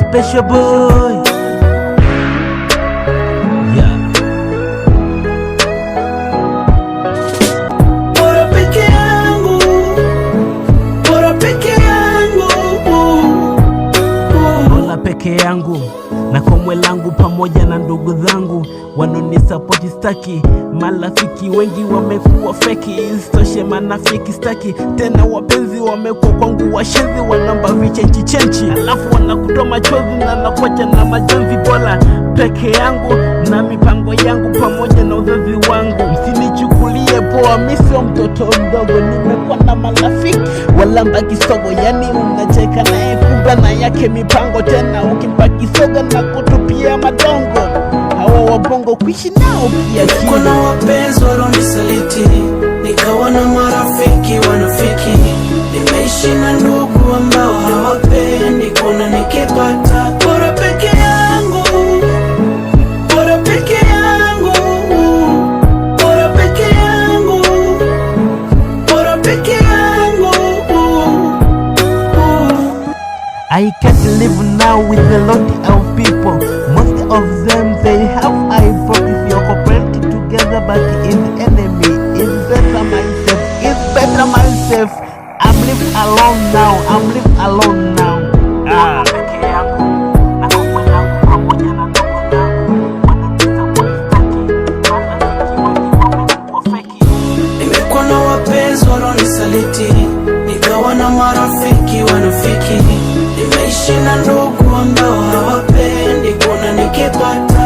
Special boy. Yeah. Bora peke yangu, bora peke yangu, bora peke yangu na komwe langu pamoja na ndugu zangu wanonisapoti. Staki marafiki wengi wamekuwa feki, isitoshe manafiki staki tena. Wapenzi wamekuwa kwangu washenzi, wanamba vichenchi chenchi, alafu wanakutoa machozi na nakuacha na majonzi. Bora peke yangu na mipango yangu pamoja na uzazi wangu. Msinichukulie poa, mimi sio mtoto mdogo, nimekuwa na marafiki walamba kisogo. Yani unacheka naye kumbe na yake mipango, tena ukimpa kisogo na kutupia madongo. Hawa wabongo kuishi nao pia kilo. Kuna wapenzi walonisaliti, nikawa na marafiki wanafiki. Nimeishi na ndugu ambao hawapendi kuna nikipata. Bora peke yangu, bora peke yangu, bora peke yangu, bora peke yangu. I can't live now with a lot of people. Most of them they have I promise you cooperate together, but in the enemy is better myself. It's better myself. I'm living alone now. I'm living alone now. Nimekuwa na wapenzi walonisaliti, nikawa na marafiki wanafiki. Nimeishi na ndugu ambao hawapendi kuna nikipata.